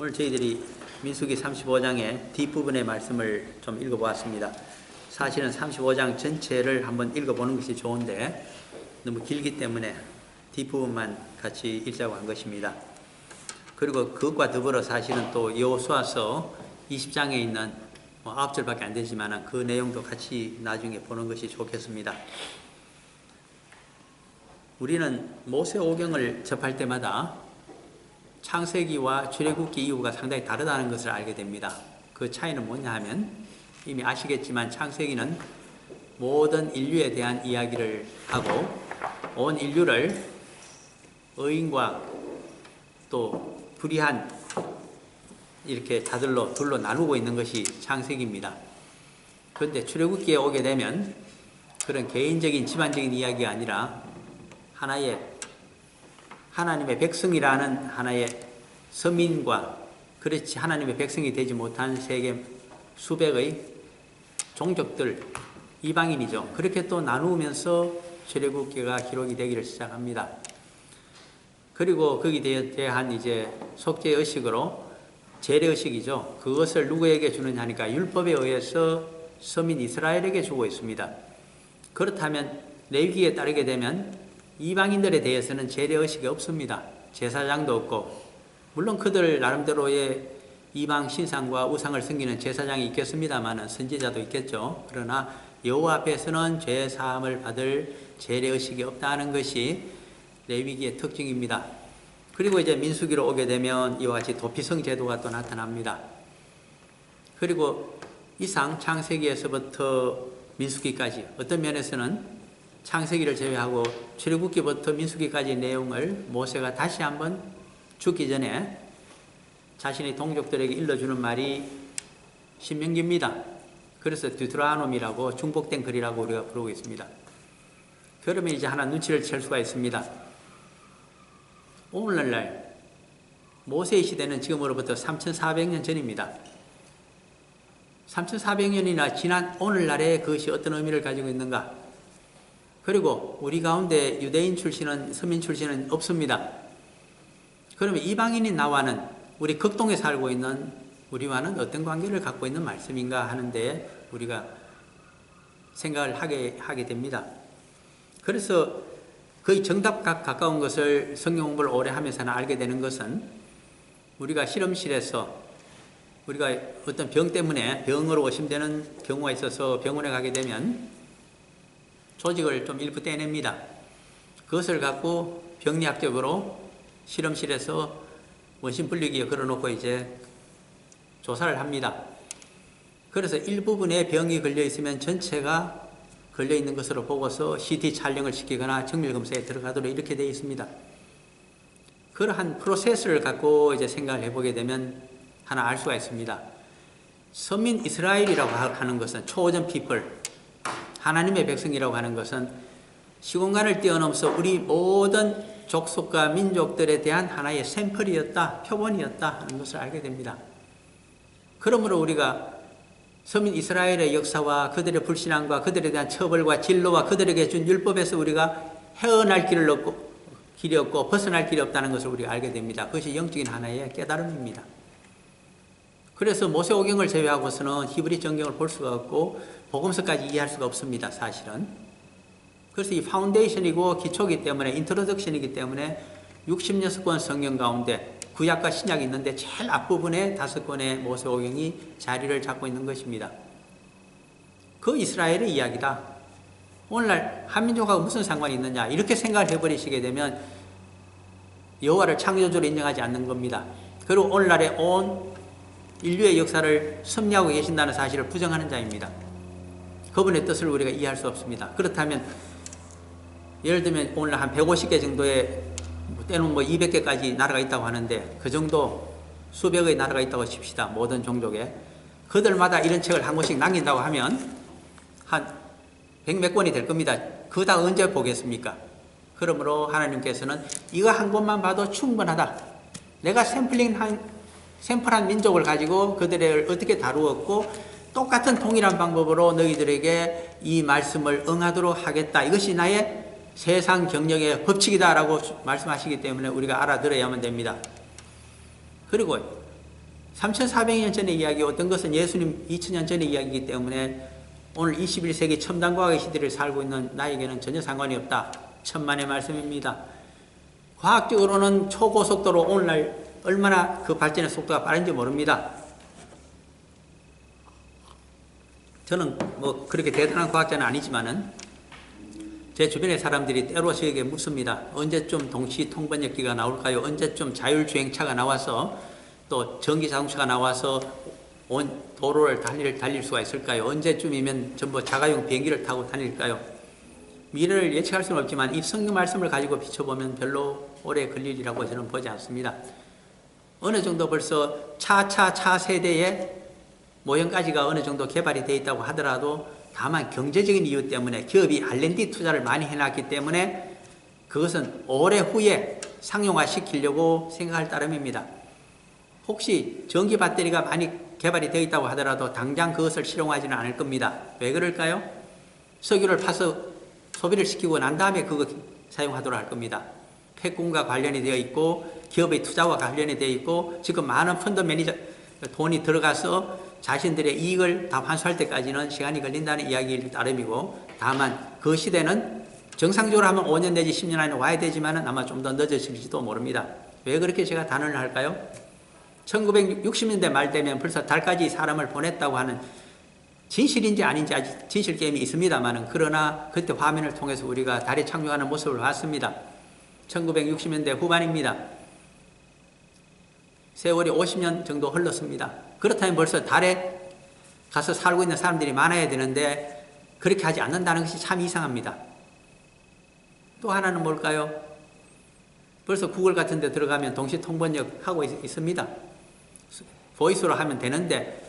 오늘 저희들이 민수기 35장의 뒷부분의 말씀을 좀 읽어보았습니다. 사실은 35장 전체를 한번 읽어보는 것이 좋은데 너무 길기 때문에 뒷부분만 같이 읽자고 한 것입니다. 그리고 그것과 더불어 사실은 또 여호수아서 20장에 있는 9절밖에 안 되지만 그 내용도 같이 나중에 보는 것이 좋겠습니다. 우리는 모세오경을 접할 때마다 창세기와 출애굽기 이후가 상당히 다르다는 것을 알게 됩니다. 그 차이는 뭐냐 하면 이미 아시겠지만 창세기는 모든 인류에 대한 이야기를 하고 온 인류를 의인과 또 불의한 이렇게 자들로 둘로 나누고 있는 것이 창세기입니다. 그런데 출애굽기에 오게 되면 그런 개인적인 집안적인 이야기가 아니라 하나의 하나님의 백성이라는 하나의 서민과 그렇지 하나님의 백성이 되지 못한 세계 수백의 종족들, 이방인이죠. 그렇게 또 나누면서 출애굽기가 기록이 되기를 시작합니다. 그리고 거기에 대한 이제 속죄 의식으로 제례 의식이죠. 그것을 누구에게 주느냐 하니까 율법에 의해서 서민 이스라엘에게 주고 있습니다. 그렇다면 레위기에 따르게 되면 이방인들에 대해서는 제례 의식이 없습니다. 제사장도 없고, 물론 그들 나름대로의 이방 신상과 우상을 섬기는 제사장이 있겠습니다만 선지자도 있겠죠. 그러나 여호와 앞에서는 죄 사함을 받을 제례 의식이 없다는 것이 레위기의 특징입니다. 그리고 이제 민수기로 오게 되면 이와 같이 도피성 제도가 또 나타납니다. 그리고 이상 창세기에서부터 민수기까지 어떤 면에서는 창세기를 제외하고 출애굽기부터 민수기까지의 내용을 모세가 다시 한번 죽기 전에 자신의 동족들에게 일러주는 말이 신명기입니다. 그래서 디우테로노미라고 중복된 글이라고 우리가 부르고 있습니다. 그러면 이제 하나 눈치를 챌 수가 있습니다. 오늘날 모세의 시대는 지금으로부터 3400년 전입니다. 3400년이나 지난 오늘날에 그것이 어떤 의미를 가지고 있는가? 그리고 우리 가운데 유대인 출신은 서민 출신은 없습니다. 그러면 이방인인 나와는 우리 극동에 살고 있는 우리와는 어떤 관계를 갖고 있는 말씀인가 하는데 우리가 생각을 하게 됩니다. 그래서 거의 정답과 가까운 것을 성경 공부를 오래 하면서는 알게 되는 것은 우리가 실험실에서 우리가 어떤 병 때문에 병으로 의심되는 경우가 있어서 병원에 가게 되면 조직을 좀 일부 떼냅니다. 그것을 갖고 병리학적으로 실험실에서 원심 분리기에 걸어놓고 이제 조사를 합니다. 그래서 일부분에 병이 걸려 있으면 전체가 걸려 있는 것으로 보고서 CT 촬영을 시키거나 정밀 검사에 들어가도록 이렇게 되어 있습니다. 그러한 프로세스를 갖고 이제 생각을 해보게 되면 하나 알 수가 있습니다. 서민 이스라엘이라고 하는 것은 초호전 피플, 하나님의 백성이라고 하는 것은 시공간을 뛰어넘어서 우리 모든 족속과 민족들에 대한 하나의 샘플이었다, 표본이었다 하는 것을 알게 됩니다. 그러므로 우리가 서민 이스라엘의 역사와 그들의 불신앙과 그들에 대한 처벌과 진로와 그들에게 준 율법에서 우리가 헤어날 길이 없고 벗어날 길이 없다는 것을 우리가 알게 됩니다. 그것이 영적인 하나의 깨달음입니다. 그래서 모세오경을 제외하고서는 히브리 정경을 볼 수가 없고 복음서까지 이해할 수가 없습니다. 사실은. 그래서 이 파운데이션이고 기초이기 때문에 인트로덕션이기 때문에 66권 성경 가운데 구약과 신약이 있는데 제일 앞부분에 5권의 모세오경이 자리를 잡고 있는 것입니다. 그 이스라엘의 이야기다. 오늘날 한민족하고 무슨 상관이 있느냐 이렇게 생각을 해버리시게 되면 여호와를 창조주로 인정하지 않는 겁니다. 그리고 오늘날의 온 인류의 역사를 섭리하고 계신다는 사실을 부정하는 자입니다. 그분의 뜻을 우리가 이해할 수 없습니다. 그렇다면 예를 들면 오늘날 한 150개 정도의 때는 200개까지 나라가 있다고 하는데 그 정도 수백의 나라가 있다고 칩시다. 모든 종족에. 그들마다 이런 책을 한 권씩 남긴다고 하면 한 100몇 권이 될 겁니다. 그거 다 언제 보겠습니까? 그러므로 하나님께서는 이거 한 권만 봐도 충분하다. 내가 샘플한 민족을 가지고 그들을 어떻게 다루었고 똑같은 동일한 방법으로 너희들에게 이 말씀을 응하도록 하겠다. 이것이 나의 세상 경영의 법칙이다라고 말씀하시기 때문에 우리가 알아들어야만 됩니다. 그리고 3400년 전의 이야기, 어떤 것은 예수님 2000년 전의 이야기이기 때문에 오늘 21세기 첨단과학의 시대를 살고 있는 나에게는 전혀 상관이 없다. 천만의 말씀입니다. 과학적으로는 초고속도로 오늘날 얼마나 그 발전의 속도가 빠른지 모릅니다. 저는 뭐 그렇게 대단한 과학자는 아니지만은 제 주변의 사람들이 때로 저에게 묻습니다. 언제쯤 동시 통번역기가 나올까요? 언제쯤 자율주행차가 나와서 또 전기자동차가 나와서 온 도로를 달릴 수가 있을까요? 언제쯤이면 전부 자가용 비행기를 타고 다닐까요? 미래를 예측할 수는 없지만 이 성경 말씀을 가지고 비춰보면 별로 오래 걸리리라고 저는 보지 않습니다. 어느 정도 벌써 차 세대의 모형까지가 어느 정도 개발이 되어 있다고 하더라도 다만 경제적인 이유 때문에 기업이 R&D 투자를 많이 해놨기 때문에 그것은 오래 후에 상용화 시키려고 생각할 따름입니다. 혹시 전기 배터리가 많이 개발이 되어 있다고 하더라도 당장 그것을 실용하지는 않을 겁니다. 왜 그럴까요? 석유를 파서 소비를 시키고 난 다음에 그거 사용하도록 할 겁니다. 패권과 관련이 되어 있고 기업의 투자와 관련이 되어 있고 지금 많은 펀드 매니저 돈이 들어가서 자신들의 이익을 다 환수할 때까지는 시간이 걸린다는 이야기일 따름이고, 다만 그 시대는 정상적으로 하면 5년 내지 10년 안에 와야 되지만 아마 좀 더 늦어질지도 모릅니다. 왜 그렇게 제가 단언을 할까요? 1960년대 말 되면 벌써 달까지 사람을 보냈다고 하는 진실인지 아닌지 아직 진실 게임이 있습니다만, 그러나 그때 화면을 통해서 우리가 달에 착륙하는 모습을 봤습니다. 1960년대 후반입니다. 세월이 50년 정도 흘렀습니다. 그렇다면 벌써 달에 가서 살고 있는 사람들이 많아야 되는데 그렇게 하지 않는다는 것이 참 이상합니다. 또 하나는 뭘까요? 벌써 구글 같은 데 들어가면 동시 통번역 하고 있습니다. 보이스로 하면 되는데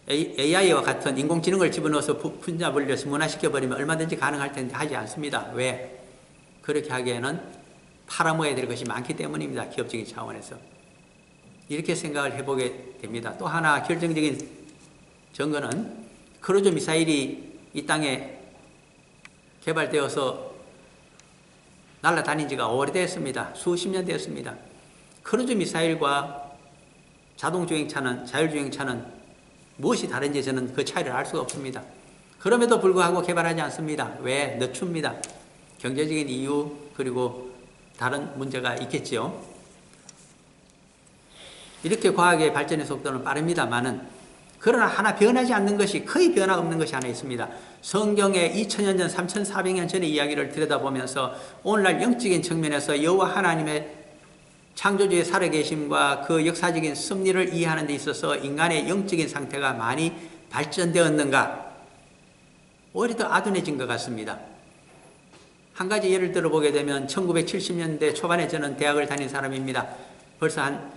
AI와 같은 인공지능을 집어넣어서 분자 분류해서 문화시켜버리면 얼마든지 가능할 텐데 하지 않습니다. 왜? 그렇게 하기에는 팔아먹어야 될 것이 많기 때문입니다. 기업적인 차원에서. 이렇게 생각을 해보게 됩니다. 또 하나 결정적인 증거는 크루즈 미사일이 이 땅에 개발되어서 날아다닌 지가 오래됐습니다. 수십 년 됐습니다. 크루즈 미사일과 자동주행차는, 자율주행차는 무엇이 다른지 저는 그 차이를 알 수가 없습니다. 그럼에도 불구하고 개발하지 않습니다. 왜? 늦춥니다. 경제적인 이유, 그리고 다른 문제가 있겠죠. 이렇게 과학의 발전의 속도는 빠릅니다만은, 그러나 하나 변하지 않는 것이, 거의 변화 없는 것이 하나 있습니다. 성경의 2000년 전, 3400년 전의 이야기를 들여다보면서 오늘날 영적인 측면에서 여호와 하나님의 창조주의 살아계심과 그 역사적인 섭리를 이해하는 데 있어서 인간의 영적인 상태가 많이 발전되었는가? 오히려 더 아둔해진 것 같습니다. 한 가지 예를 들어보게 되면 1970년대 초반에 저는 대학을 다닌 사람입니다. 벌써 한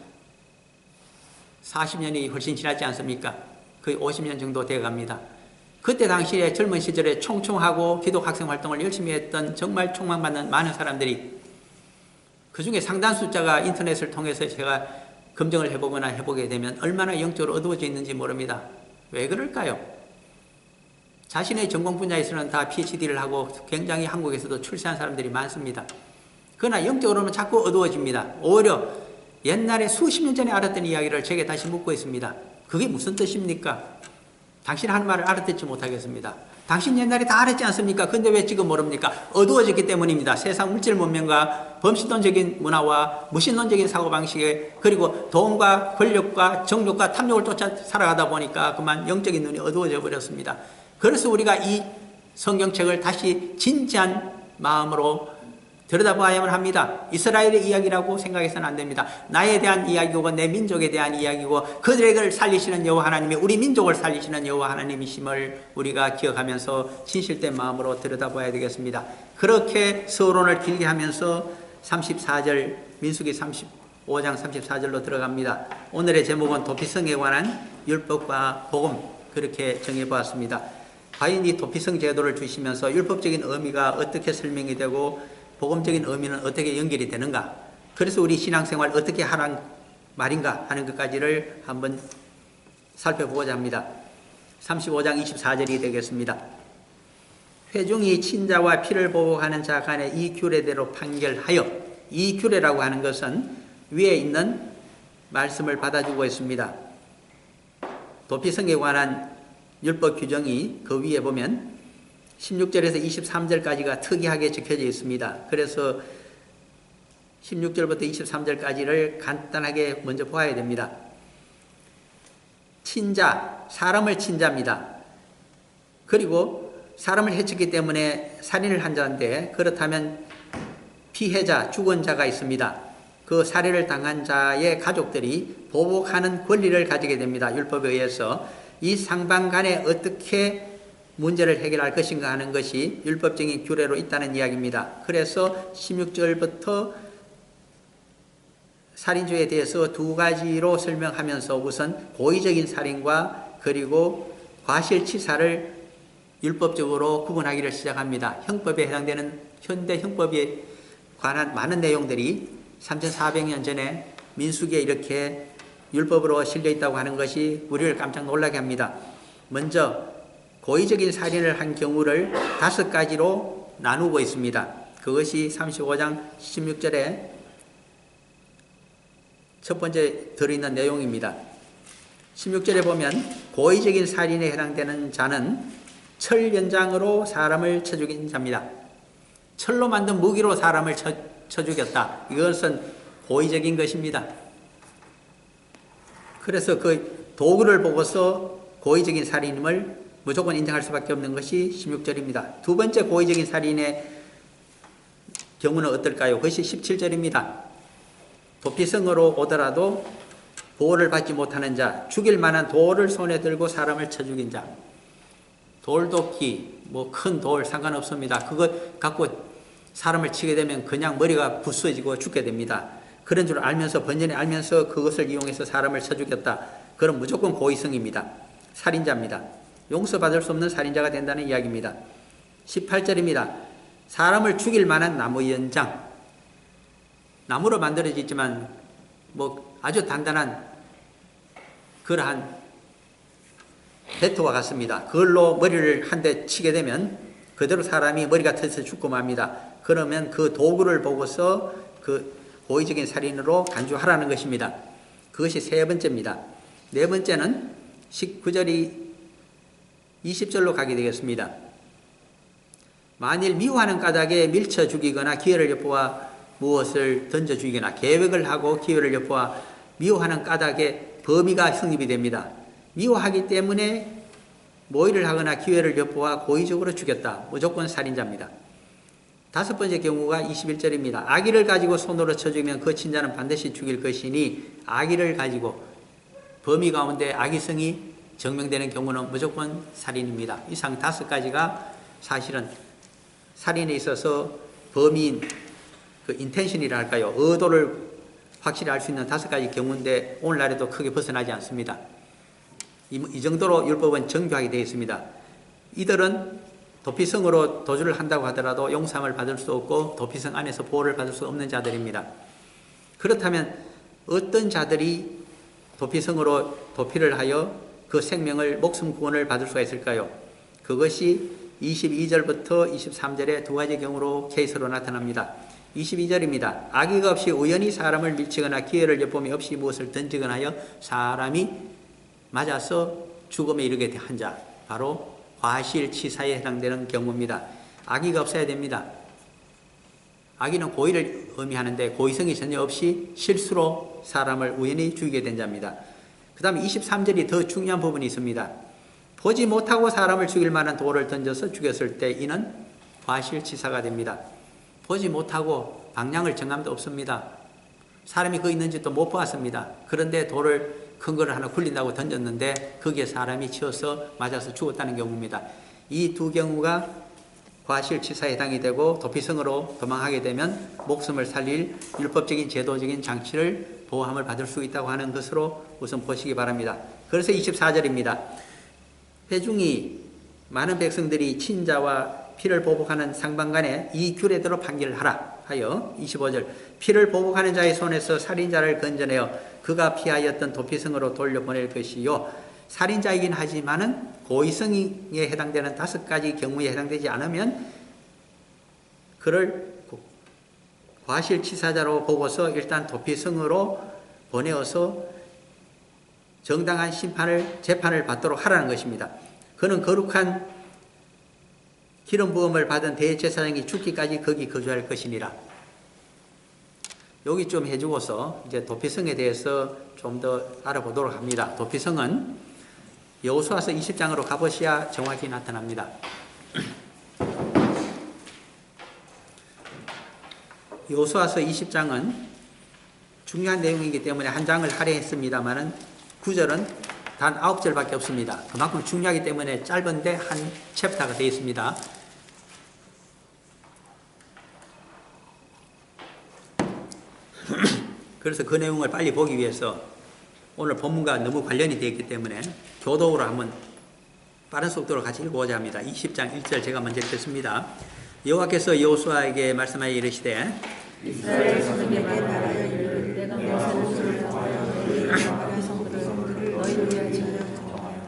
40년이 훨씬 지났지 않습니까? 거의 50년 정도 돼갑니다. 그때 당시에 젊은 시절에 총총하고 기독 학생 활동을 열심히 했던 정말 촉망받는 많은 사람들이, 그 중에 상당 숫자가 인터넷을 통해서 제가 검증을 해보거나 해보게 되면 얼마나 영적으로 어두워져 있는지 모릅니다. 왜 그럴까요? 자신의 전공 분야에서는 다 PhD를 하고 굉장히 한국에서도 출세한 사람들이 많습니다. 그러나 영적으로는 자꾸 어두워집니다. 오히려 옛날에 수십 년 전에 알았던 이야기를 제게 다시 묻고 있습니다. 그게 무슨 뜻입니까? 당신 하는 말을 알아듣지 못하겠습니다. 당신 옛날에 다 알았지 않습니까? 근데 왜 지금 모릅니까? 어두워졌기 때문입니다. 세상 물질 문명과 범신론적인 문화와 무신론적인 사고방식에, 그리고 돈과 권력과 정욕과 탐욕을 쫓아 살아가다 보니까 그만 영적인 눈이 어두워져 버렸습니다. 그래서 우리가 이 성경책을 다시 진지한 마음으로 들여다봐야만 합니다. 이스라엘의 이야기라고 생각해서는 안 됩니다. 나에 대한 이야기고 내 민족에 대한 이야기고 그들을 살리시는 여호와 하나님이 우리 민족을 살리시는 여호와 하나님이심을 우리가 기억하면서 진실된 마음으로 들여다봐야 되겠습니다. 그렇게 서론을 길게 하면서 34절, 민수기 35장 34절로 들어갑니다. 오늘의 제목은 도피성에 관한 율법과 복음, 그렇게 정해보았습니다. 과연 이 도피성 제도를 주시면서 율법적인 의미가 어떻게 설명이 되고 복음적인 의미는 어떻게 연결이 되는가? 그래서 우리 신앙생활 어떻게 하란 말인가 하는 것까지를 한번 살펴보고자 합니다. 35장 24절이 되겠습니다. 회중이 친자와 피를 보호하는 자 간에 이 규례대로 판결하여, 이 규례라고 하는 것은 위에 있는 말씀을 받아주고 있습니다. 도피성에 관한 율법 규정이 그 위에 보면 16절에서 23절까지가 특이하게 적혀져 있습니다. 그래서 16절부터 23절까지를 간단하게 먼저 보아야 됩니다. 친자, 사람을 친자입니다. 그리고 사람을 해쳤기 때문에 살인을 한 자인데, 그렇다면 피해자, 죽은 자가 있습니다. 그 살해를 당한 자의 가족들이 보복하는 권리를 가지게 됩니다. 율법에 의해서. 이 상방 간에 어떻게 문제를 해결할 것인가 하는 것이 율법적인 규례로 있다는 이야기입니다. 그래서 16절부터 살인죄에 대해서 두 가지로 설명하면서 우선 고의적인 살인과 그리고 과실치사를 율법적으로 구분하기를 시작합니다. 형법에 해당되는 현대 형법에 관한 많은 내용들이 3400년 전에 민수기에 이렇게 율법으로 실려 있다고 하는 것이 우리를 깜짝 놀라게 합니다. 먼저 고의적인 살인을 한 경우를 5가지로 나누고 있습니다. 그것이 35장 16절에 첫 번째 들어있는 내용입니다. 16절에 보면 고의적인 살인에 해당되는 자는 철 연장으로 사람을 쳐 죽인 자입니다. 철로 만든 무기로 사람을 쳐 죽였다. 이것은 고의적인 것입니다. 그래서 그 도구를 보고서 고의적인 살인임을 무조건 인정할 수밖에 없는 것이 16절입니다. 두 번째 고의적인 살인의 경우는 어떨까요? 그것이 17절입니다. 도피성으로 오더라도 보호를 받지 못하는 자, 죽일 만한 돌을 손에 들고 사람을 쳐 죽인 자. 돌도끼, 뭐 큰 돌 상관없습니다. 그거 갖고 사람을 치게 되면 그냥 머리가 부서지고 죽게 됩니다. 그런 줄 알면서, 번전히 알면서 그것을 이용해서 사람을 쳐 죽였다. 그럼 무조건 고의성입니다. 살인자입니다. 용서받을 수 없는 살인자가 된다는 이야기입니다. 18절입니다. 사람을 죽일 만한 나무 연장. 나무로 만들어지지만 뭐 아주 단단한 그러한 배트와 같습니다. 그걸로 머리를 한 대 치게 되면 그대로 사람이 머리가 터져서 죽고 맙니다. 그러면 그 도구를 보고서 그 고의적인 살인으로 간주하라는 것입니다. 그것이 세 번째입니다. 네 번째는 19절이 20절로 가게 되겠습니다. 만일 미워하는 까닭에 밀쳐 죽이거나 기회를 엿보아 무엇을 던져 죽이거나 계획을 하고 기회를 엿보아 미워하는 까닭에 범위가 성립이 됩니다. 미워하기 때문에 모의를 하거나 기회를 엿보아 고의적으로 죽였다. 무조건 살인자입니다. 다섯 번째 경우가 21절입니다. 아기를 가지고 손으로 쳐 죽이면 그 친자는 반드시 죽일 것이니 아기를 가지고 범위 가운데 악의성이 증명되는 경우는 무조건 살인입니다. 이상 5가지가 사실은 살인에 있어서 범위인 그 인텐션이라 할까요? 의도를 확실히 알 수 있는 5가지 경우인데 오늘날에도 크게 벗어나지 않습니다. 이 정도로 율법은 정교하게 되어 있습니다. 이들은 도피성으로 도주를 한다고 하더라도 용서함을 받을 수 없고 도피성 안에서 보호를 받을 수 없는 자들입니다. 그렇다면 어떤 자들이 도피성으로 도피를 하여 그 생명을 목숨 구원을 받을 수가 있을까요? 그것이 22절부터 23절의 두 가지 경우로 케이스로 나타납니다. 22절입니다. 악의가 없이 우연히 사람을 밀치거나 기회를 엿봄이 없이 무엇을 던지거나 하여 사람이 맞아서 죽음에 이르게 한 자, 바로 과실치사에 해당되는 경우입니다. 악의가 없어야 됩니다. 악의는 고의를 의미하는데 고의성이 전혀 없이 실수로 사람을 우연히 죽이게 된 자입니다. 그 다음에 23절이 더 중요한 부분이 있습니다. 보지 못하고 사람을 죽일 만한 돌을 던져서 죽였을 때 이는 과실치사가 됩니다. 보지 못하고 방향을 정함도 없습니다. 사람이 거기 있는지도 못 보았습니다. 그런데 돌을 큰 거를 하나 굴린다고 던졌는데 거기에 사람이 치여서 맞아서 죽었다는 경우입니다. 이 두 경우가 과실치사에 해당이 되고 도피성으로 도망하게 되면 목숨을 살릴 율법적인 제도적인 장치를 보호함을 받을 수 있다고 하는 것으로 우선 보시기 바랍니다. 그래서 24절입니다. 회중이 많은 백성들이 친자와 피를 보복하는 상방간에 이 규례대로 판결을 하라 하여 25절 피를 보복하는 자의 손에서 살인자를 건져내어 그가 피하였던 도피성으로 돌려보낼 것이요 살인자이긴 하지만은 고의성에 해당되는 5가지 경우에 해당되지 않으면 그를 과실치사자로 보고서 일단 도피성으로 보내어서 정당한 재판을 받도록 하라는 것입니다. 그는 거룩한 기름 부음을 받은 대제사장이 죽기까지 거기 거주할 것이니라. 여기 좀 해주고서 이제 도피성에 대해서 좀 더 알아보도록 합니다. 도피성은 여호수아서 20장으로 가보셔야 정확히 나타납니다. 여호수아서 20장은 중요한 내용이기 때문에 한 장을 할애했습니다만은 9절은 단 9절밖에 없습니다. 그만큼 중요하기 때문에 짧은데 한 챕터가 되어 있습니다. 그래서 그 내용을 빨리 보기 위해서 오늘 본문과 너무 관련이 되어 있기 때문에 교독으로 한번 빠른 속도로 같이 읽어보자 합니다. 20장 1절 제가 먼저 읽겠습니다. 여호와께서 여호수아에게 말씀하여 이르시되 이스라엘 자손에게 말하여 이르기를 내가 모세를 통하여 너희의 백성들을 너희를 위하여 지으려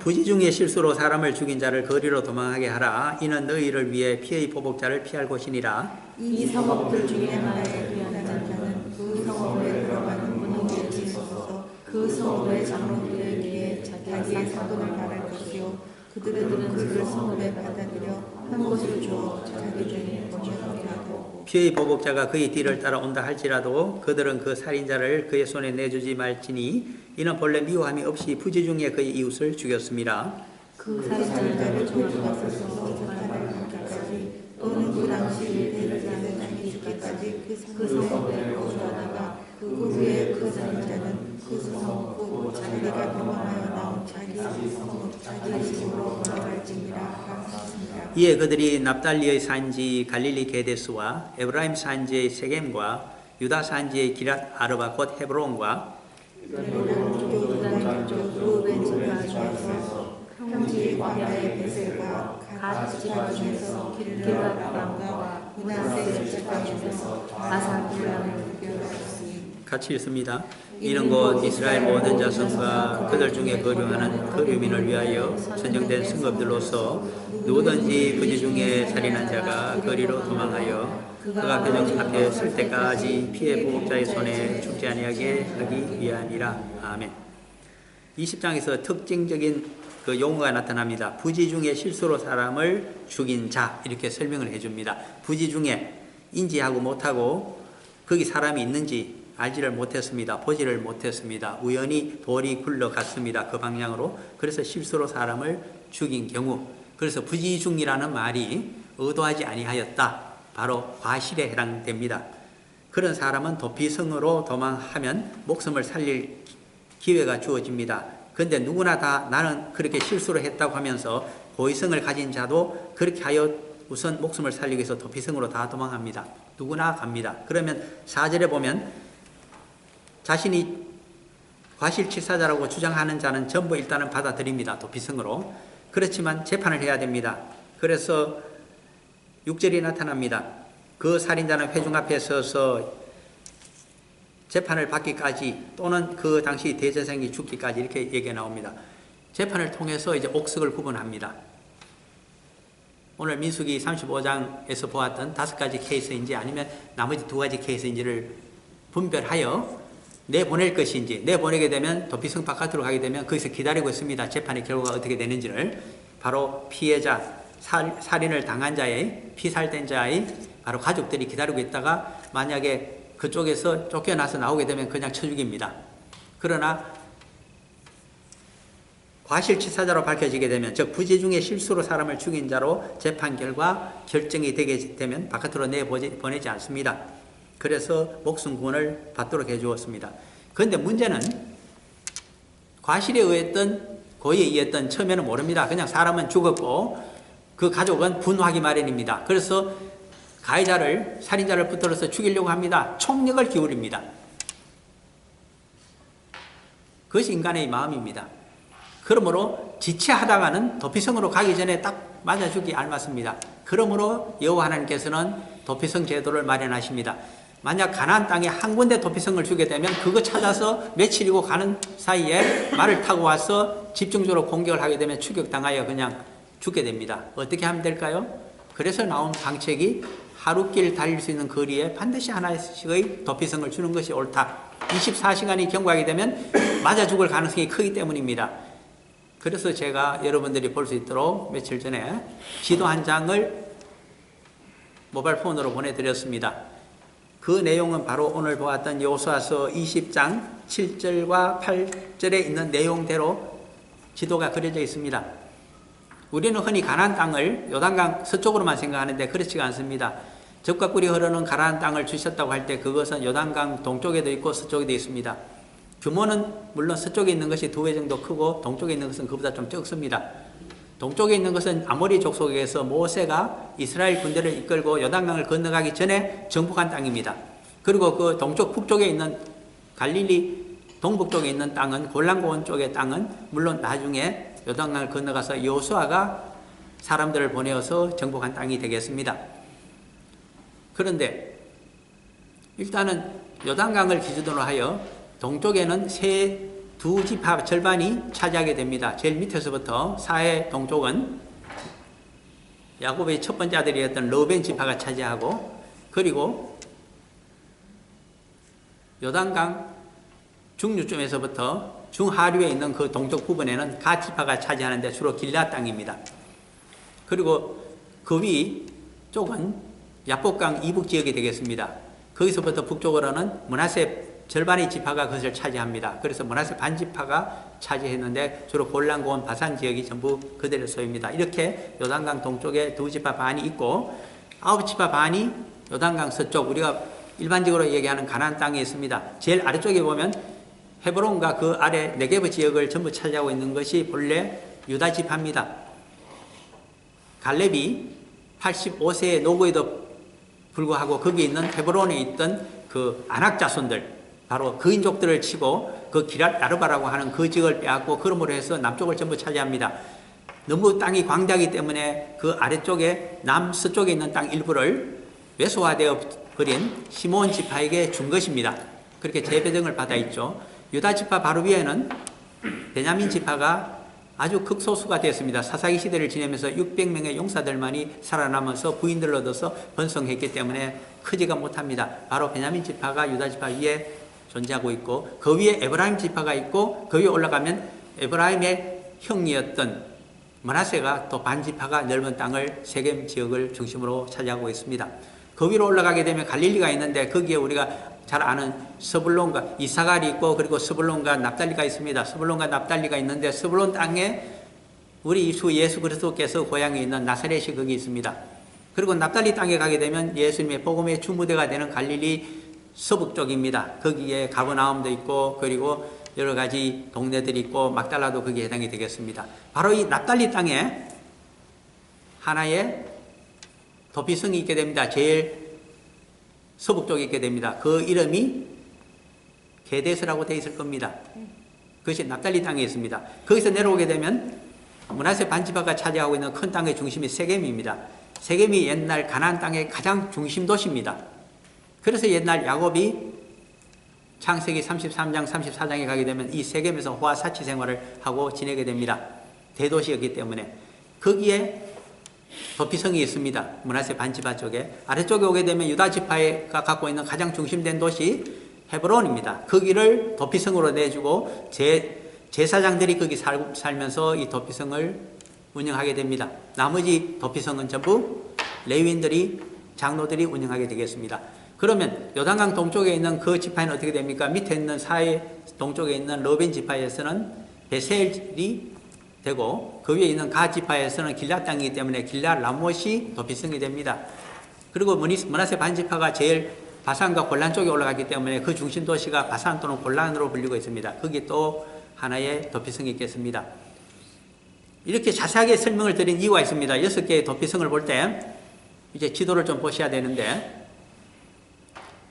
부지 중에 실수로 사람을 죽인 자를 거리로 도망하게 하라. 이는 너희를 위해 피의 보복자를 피할 곳이니라. 이 성읍들 중에 하나에 피하는 자는 그 성읍에 들어가는 문을 위에 지소서. 그 성읍의 장로들에게 자기의 사돈을 말할 것이요 그들은 그를 성읍에 받아들여 한 곳을 주어 자기 중에 거주하게 하고 피의 보복자가 그의 뒤를 따라온다 할지라도 그들은 그 살인자를 그의 손에 내주지 말지니 이는 본래 미워함이 없이 부지 중에 그의 이웃을 죽였습니다. 그 살인자를 조직하소서 재판을 받기까지 또는 그 당시 대제사장이 자기 죽기까지 그 성읍에 거주하다가 그 후에 그 살인자는 그 성읍 곧 자기가 도망하여 나온 자기 성읍 자기 집으로 돌아갈지니라 하셨습니다. 이에 그들이 납달리의 산지 갈릴리 게데스와 에브라임 산지의 세겜과 유다 산지의 기랏 아르바 곧 헤브론과 유다 쪽 루벤 지파 중에서 평지 광야의 베셀과 갓 지파 중에서 길르앗 왕과 므낫세 지파 중에서 바산 굴람을 구별하였으니 같이 읽습니다. 이는 곧 이스라엘 모든 자손과 그들 중에 거류하는 그 유민을 위하여 선정된 승급들로서 누구든지 부지 중에 살인한 자가 거리로 도망하여 그가 교정 앞에 설 때까지 피해 보복자의 손에 죽지 아니하게 하기 위함이라. 아멘. 20장에서 특징적인 그 용어가 나타납니다. 부지 중에 실수로 사람을 죽인 자 이렇게 설명을 해줍니다. 부지 중에 인지하고 못하고 거기 사람이 있는지 알지를 못했습니다. 보지를 못했습니다. 우연히 돌이 굴러갔습니다. 그 방향으로. 그래서 실수로 사람을 죽인 경우. 그래서 부지중이라는 말이 의도하지 아니하였다. 바로 과실에 해당됩니다. 그런 사람은 도피성으로 도망하면 목숨을 살릴 기회가 주어집니다. 그런데 누구나 다 나는 그렇게 실수로 했다고 하면서 고의성을 가진 자도 그렇게 하여 우선 목숨을 살리기 위해서 도피성으로 다 도망합니다. 누구나 갑니다. 그러면 4절에 보면 자신이 과실치사자라고 주장하는 자는 전부 일단은 받아들입니다. 도피성으로. 그렇지만 재판을 해야 됩니다. 그래서 6절이 나타납니다. 그 살인자는 회중 앞에 서서 재판을 받기까지 또는 그 당시 대제사장이 죽기까지 이렇게 얘기가 나옵니다. 재판을 통해서 이제 옥석을 구분합니다. 오늘 민수기 35장에서 보았던 5가지 케이스인지 아니면 나머지 2가지 케이스인지를 분별하여 내보낼 것인지, 내보내게 되면 도피성 바깥으로 가게 되면 거기서 기다리고 있습니다. 재판의 결과가 어떻게 되는지를. 바로 피해자, 살인을 당한 자의, 피살된 자의 바로 가족들이 기다리고 있다가 만약에 그쪽에서 쫓겨나서 나오게 되면 그냥 쳐 죽입니다. 그러나 과실치사자로 밝혀지게 되면, 즉 부지 중에 실수로 사람을 죽인 자로 재판 결과 결정이 되게 되면 바깥으로 내보내지 않습니다. 그래서 목숨 구원을 받도록 해주었습니다. 그런데 문제는 과실에 의했던 고의에 의했던 처음에는 모릅니다. 그냥 사람은 죽었고 그 가족은 분노하기 마련입니다. 그래서 가해자를, 살인자를 붙들어서 죽이려고 합니다. 총력을 기울입니다. 그것이 인간의 마음입니다. 그러므로 지체하다가는 도피성으로 가기 전에 딱 맞아주기 알맞습니다. 그러므로 여호와 하나님께서는 도피성 제도를 마련하십니다. 만약 가나안 땅에 한 군데 도피성을 주게 되면 그거 찾아서 며칠이고 가는 사이에 말을 타고 와서 집중적으로 공격을 하게 되면 추격당하여 그냥 죽게 됩니다. 어떻게 하면 될까요? 그래서 나온 방책이 하루길 달릴 수 있는 거리에 반드시 하나씩의 도피성을 주는 것이 옳다. 24시간이 경과하게 되면 맞아 죽을 가능성이 크기 때문입니다. 그래서 제가 여러분들이 볼 수 있도록 며칠 전에 지도 한 장을 모바일 폰으로 보내드렸습니다. 그 내용은 바로 오늘 보았던 여호수아서 20장 7절과 8절에 있는 내용대로 지도가 그려져 있습니다. 우리는 흔히 가나안 땅을 요단강 서쪽으로만 생각하는데 그렇지가 않습니다. 젖과 꿀이 흐르는 가나안 땅을 주셨다고 할 때 그것은 요단강 동쪽에도 있고 서쪽에도 있습니다. 규모는 물론 서쪽에 있는 것이 2배 정도 크고 동쪽에 있는 것은 그보다 좀 적습니다. 동쪽에 있는 것은 아모리 족속에서 모세가 이스라엘 군대를 이끌고 요단강을 건너가기 전에 정복한 땅입니다. 그리고 그 동쪽 북쪽에 있는 갈릴리 동북쪽에 있는 땅은 골란고원 쪽의 땅은 물론 나중에 요단강을 건너가서 여호수아가 사람들을 보내어서 정복한 땅이 되겠습니다. 그런데 일단은 요단강을 기준으로 하여 동쪽에는 두 지파 절반이 차지하게 됩니다. 제일 밑에서부터 사해 동쪽은 야곱의 첫 번째 아들이었던 르우벤 지파가 차지하고, 그리고 요단강 중류쯤에서부터 중하류에 있는 그 동쪽 부분에는 갓 지파가 차지하는데 주로 길앗 땅입니다. 그리고 그 위 쪽은 야복강 이북 지역이 되겠습니다. 거기서부터 북쪽으로는 므낫세 절반의 지파가 그것을 차지합니다. 그래서 므낫세 반지파가 차지했는데 주로 골란고원 바산 지역이 전부 그들의 소유입니다. 이렇게 요단강 동쪽에 2지파 반이 있고 9지파 반이 요단강 서쪽, 우리가 일반적으로 얘기하는 가나안 땅에 있습니다. 제일 아래쪽에 보면 헤브론과 그 아래 네게브 지역을 전부 차지하고 있는 것이 본래 유다 지파입니다. 갈렙이 85세의 노고에도 불구하고 거기에 있는 헤브론에 있던 그 아낙 자손들, 바로 그인족들을 치고 그 기랏 아르바라고 하는 그 지역을 빼앗고 그러므로 해서 남쪽을 전부 차지합니다. 너무 땅이 광대하기 때문에 그 아래쪽에 남서쪽에 있는 땅 일부를 외소화되어 버린 시몬 지파에게 준 것입니다. 그렇게 재배정을 받아 있죠. 유다 지파 바로 위에는 베냐민 지파가 아주 극소수가 되었습니다. 사사기 시대를 지내면서 600명의 용사들만이 살아남아서 부인들을 얻어서 번성했기 때문에 크지가 못합니다. 바로 베냐민 지파가 유다 지파 위에 존재하고 있고, 그 위에 에브라임 지파가 있고, 그 위에 올라가면 에브라임의 형이었던 므낫세가 또 반지파가 넓은 땅을 세겜 지역을 중심으로 차지하고 있습니다. 그 위로 올라가게 되면 갈릴리가 있는데 거기에 우리가 잘 아는 스불론과 이사갈이 있고, 그리고 스불론과 납달리가 있습니다. 스불론과 납달리가 있는데 스불론 땅에 우리 주 예수 그리스도께서 고향에 있는 나사렛이 거기 있습니다. 그리고 납달리 땅에 가게 되면 예수님의 복음의 주무대가 되는 갈릴리 서북 쪽입니다. 거기에 가버나움도 있고, 그리고 여러 가지 동네들이 있고, 막달라도 거기에 해당이 되겠습니다. 바로 이 납달리 땅에 하나의 도피성이 있게 됩니다. 제일 서북 쪽에 있게 됩니다. 그 이름이 게데스라고 되어 있을 겁니다. 그것이 납달리 땅에 있습니다. 거기서 내려오게 되면 므낫세 반지파가 차지하고 있는 큰 땅의 중심이 세겜입니다. 세겜이 옛날 가나안 땅의 가장 중심 도시입니다. 그래서 옛날 야곱이 창세기 33장, 34장에 가게 되면 이 세겜에서 호화 사치 생활을 하고 지내게 됩니다. 대도시였기 때문에. 거기에 도피성이 있습니다. 므낫세 반지파 쪽에. 아래쪽에 오게 되면 유다 지파가 갖고 있는 가장 중심된 도시 헤브론입니다. 거기를 도피성으로 내주고 제사장들이 거기 살면서 이 도피성을 운영하게 됩니다. 나머지 도피성은 전부 레위인들이, 장로들이 운영하게 되겠습니다. 그러면 요단강 동쪽에 있는 그 지파에는 어떻게 됩니까? 밑에 있는 사해 동쪽에 있는 르우벤 지파에서는 베셀이 되고, 그 위에 있는 가 지파에서는 길앗 땅이기 때문에 길앗 라못이 도피성이 됩니다. 그리고 므낫세 반지파가 제일 바산과 골란 쪽에 올라갔기 때문에 그 중심 도시가 바산 또는 골란으로 불리고 있습니다. 거기 또 하나의 도피성이 있겠습니다. 이렇게 자세하게 설명을 드린 이유가 있습니다. 6개의 도피성을 볼 때 이제 지도를 좀 보셔야 되는데,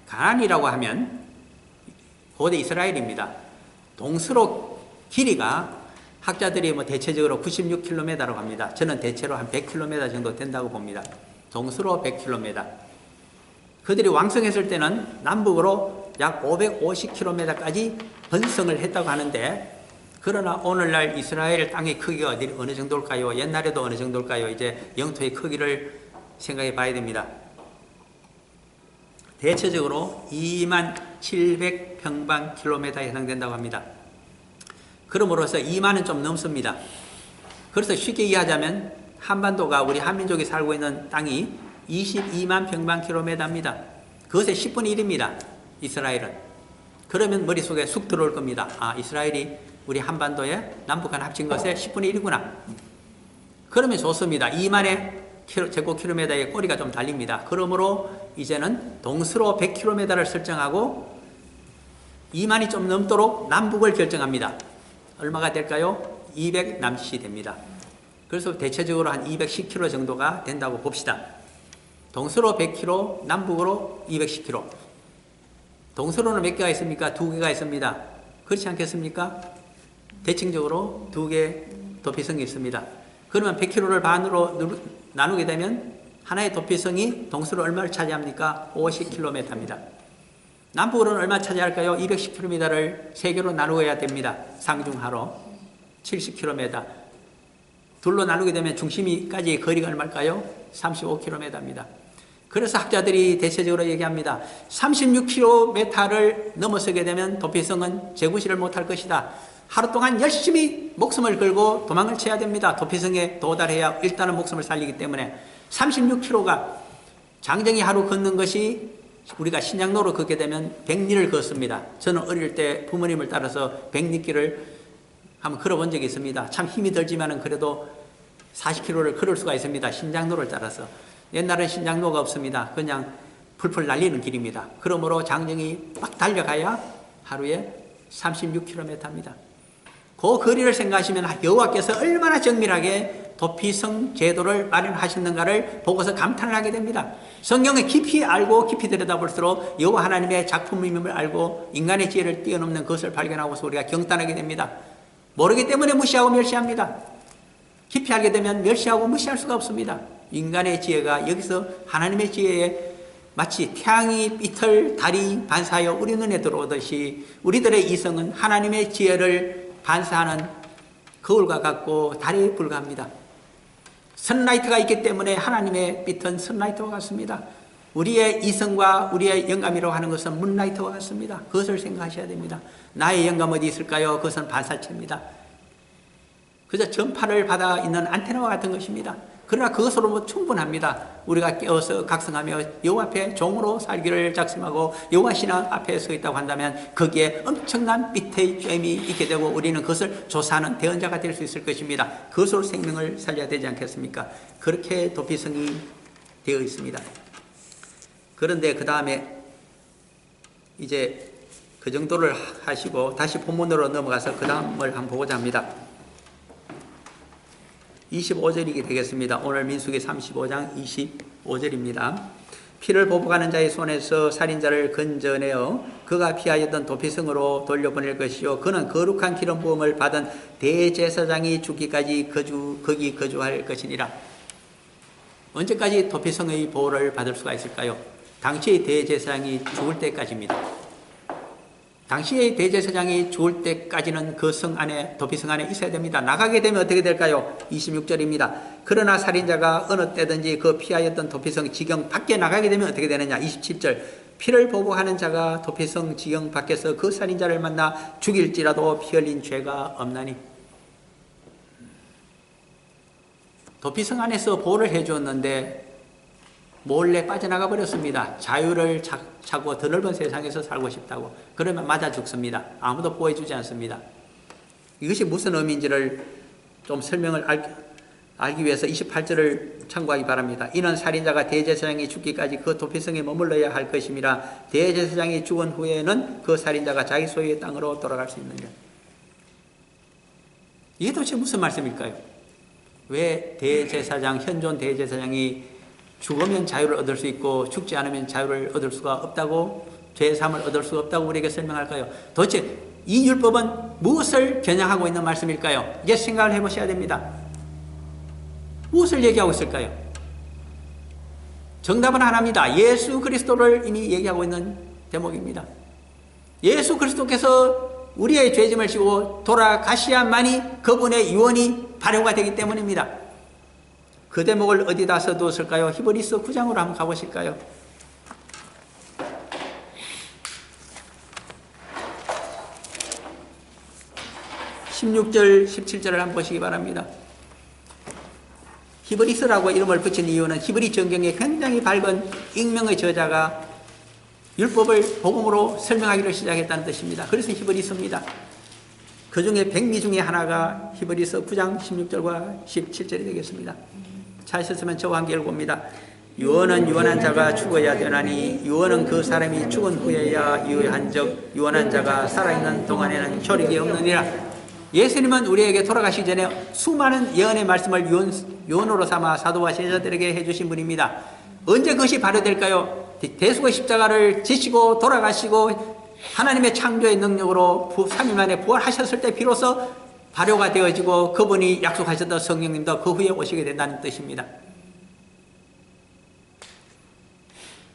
가나안이라고 하면 고대 이스라엘입니다. 동서로 길이가 학자들이 대체적으로 96km라고 합니다. 저는 대체로 한 100km 정도 된다고 봅니다. 동서로 100km. 그들이 왕성했을 때는 남북으로 약 550km까지 번성을 했다고 하는데, 그러나 오늘날 이스라엘 땅의 크기가 어느 정도일까요? 옛날에도 어느 정도일까요? 이제 영토의 크기를 생각해 봐야 됩니다. 대체적으로 2만 700평방킬로미터에 해당된다고 합니다. 그럼으로써 2만은 좀 넘습니다. 그래서 쉽게 이해하자면 한반도가 우리 한민족이 살고 있는 땅이 22만 평방킬로미터입니다. 그것의 10분의 1입니다. 이스라엘은. 그러면 머릿속에 쑥 들어올 겁니다. 아, 이스라엘이 우리 한반도에 남북한 합친 것의 10분의 1이구나. 그러면 좋습니다. 2만의 제곱킬로미터의 꼬리가 좀 달립니다. 그러므로 이제는 동서로 100km를 설정하고 2만이 좀 넘도록 남북을 결정합니다. 얼마가 될까요? 200 남짓이 됩니다. 그래서 대체적으로 한 210km 정도가 된다고 봅시다. 동서로 100km, 남북으로 210km. 동서로는 몇 개가 있습니까? 2개가 있습니다. 그렇지 않겠습니까? 대칭적으로 2개 도피성이 있습니다. 그러면 100km를 반으로 나누게 되면 하나의 도피성이 동서로 얼마를 차지합니까? 50km입니다. 남북으로는 얼마 차지할까요? 210km를 3개로 나누어야 됩니다. 상중하로 70km. 둘로 나누게 되면 중심까지 거리가 얼마일까요? 35km입니다. 그래서 학자들이 대체적으로 얘기합니다. 36km를 넘어서게 되면 도피성은 재구시를 못할 것이다. 하루 동안 열심히 목숨을 걸고 도망을 쳐야 됩니다. 도피성에 도달해야 일단은 목숨을 살리기 때문에 36km가 장정이 하루 걷는 것이 우리가 신장로로 걷게 되면 100리를 걷습니다. 저는 어릴 때 부모님을 따라서 100리길을 한번 걸어본 적이 있습니다. 참 힘이 들지만은 그래도 40km를 걸을 수가 있습니다. 신장로를 따라서. 옛날엔 신장로가 없습니다. 그냥 풀풀 날리는 길입니다. 그러므로 장정이 막 달려가야 하루에 36km입니다. 그 거리를 생각하시면 여호와께서 얼마나 정밀하게 도피성 제도를 마련하셨는가를 보고서 감탄을 하게 됩니다. 성경에 깊이 알고 깊이 들여다볼수록 여호와 하나님의 작품임을 알고 인간의 지혜를 뛰어넘는 것을 발견하고서 우리가 경탄하게 됩니다. 모르기 때문에 무시하고 멸시합니다. 깊이 알게 되면 멸시하고 무시할 수가 없습니다. 인간의 지혜가 여기서 하나님의 지혜에 마치 태양이 삐틀 달이 반사하여 우리 눈에 들어오듯이 우리들의 이성은 하나님의 지혜를 반사하는 거울과 같고 달에 불과합니다. 선라이트가 있기 때문에 하나님의 빛은 선라이트와 같습니다. 우리의 이성과 우리의 영감이라고 하는 것은 문라이트와 같습니다. 그것을 생각하셔야 됩니다. 나의 영감 어디 있을까요? 그것은 반사체입니다. 그저 전파를 받아 있는 안테나와 같은 것입니다. 그러나 그것으로 충분합니다. 우리가 깨어서 각성하며 여호와 앞에 종으로 살기를 작심하고 여호와 신앙 앞에 서 있다고 한다면 거기에 엄청난 빛의 쬐임이 있게 되고 우리는 그것을 조사하는 대언자가 될 수 있을 것입니다. 그것으로 생명을 살려야 되지 않겠습니까? 그렇게 도피성이 되어 있습니다. 그런데 그 다음에 이제 그 정도를 하시고 다시 본문으로 넘어가서 그 다음을 한번 보고자 합니다. 25절이 되겠습니다. 오늘 민수기 35장 25절입니다. 피를 보복하는 자의 손에서 살인자를 건져내어 그가 피하였던 도피성으로 돌려보낼 것이요 그는 거룩한 기름 부음을 받은 대제사장이 죽기까지 거기 거주할 것이니라. 언제까지 도피성의 보호를 받을 수가 있을까요? 당시의 대제사장이 죽을 때까지입니다. 당시의 대제사장이 죽을 때까지는 그 성 안에, 도피성 안에 있어야 됩니다. 나가게 되면 어떻게 될까요? 26절입니다. 그러나 살인자가 어느 때든지 그 피하였던 도피성 지경 밖에 나가게 되면 어떻게 되느냐? 27절. 피를 보복하는 자가 도피성 지경 밖에서 그 살인자를 만나 죽일지라도 피 흘린 죄가 없나니. 도피성 안에서 보호를 해주었는데 몰래 빠져나가 버렸습니다. 자유를 찾고 더 넓은 세상에서 살고 싶다고. 그러면 맞아 죽습니다. 아무도 보호해주지 않습니다. 이것이 무슨 의미인지를 좀 설명을 알기 위해서 28절을 참고하기 바랍니다. 이는 살인자가 대제사장이 죽기까지 그 도피성에 머물러야 할 것임이라. 대제사장이 죽은 후에는 그 살인자가 자기 소유의 땅으로 돌아갈 수 있느니라. 이게 도대체 무슨 말씀일까요? 왜 대제사장, 현존 대제사장이 죽으면 자유를 얻을 수 있고 죽지 않으면 자유를 얻을 수가 없다고, 죄사함을 얻을 수가 없다고 우리에게 설명할까요? 도대체 이 율법은 무엇을 겨냥하고 있는 말씀일까요? 이제 생각을 해보셔야 됩니다. 무엇을 얘기하고 있을까요? 정답은 하나입니다. 예수 그리스도를 이미 얘기하고 있는 대목입니다. 예수 그리스도께서 우리의 죄짐을 지고 돌아가셔야만이 그분의 유언이 발효가 되기 때문입니다. 그 대목을 어디다 써두었을까요? 히브리서 9장으로 한번 가보실까요? 16절 17절을 한번 보시기 바랍니다. 히브리서라고 이름을 붙인 이유는 히브리 정경에 굉장히 밝은 익명의 저자가 율법을 복음으로 설명하기를 시작했다는 뜻입니다. 그래서 히브리서입니다. 그 중에 백미 중에 하나가 히브리서 9장 16절과 17절이 되겠습니다. 찾으셨으면 저와 함께 읽어봅니다. 유언은 유언한 자가 죽어야 되나니 유언은 그 사람이 죽은 후에야 유효한즉 유언한 자가 살아있는 동안에는 효력이 없느니라. 예수님은 우리에게 돌아가시기 전에 수많은 예언의 말씀을 유언으로 삼아 사도와 제자들에게 해주신 분입니다. 언제 그것이 발효될까요? 대속의 십자가를 지시고 돌아가시고 하나님의 창조의 능력으로 3일 만에 부활하셨을 때 비로소 발효가 되어지고 그분이 약속하셨던 성령님도 그 후에 오시게 된다는 뜻입니다.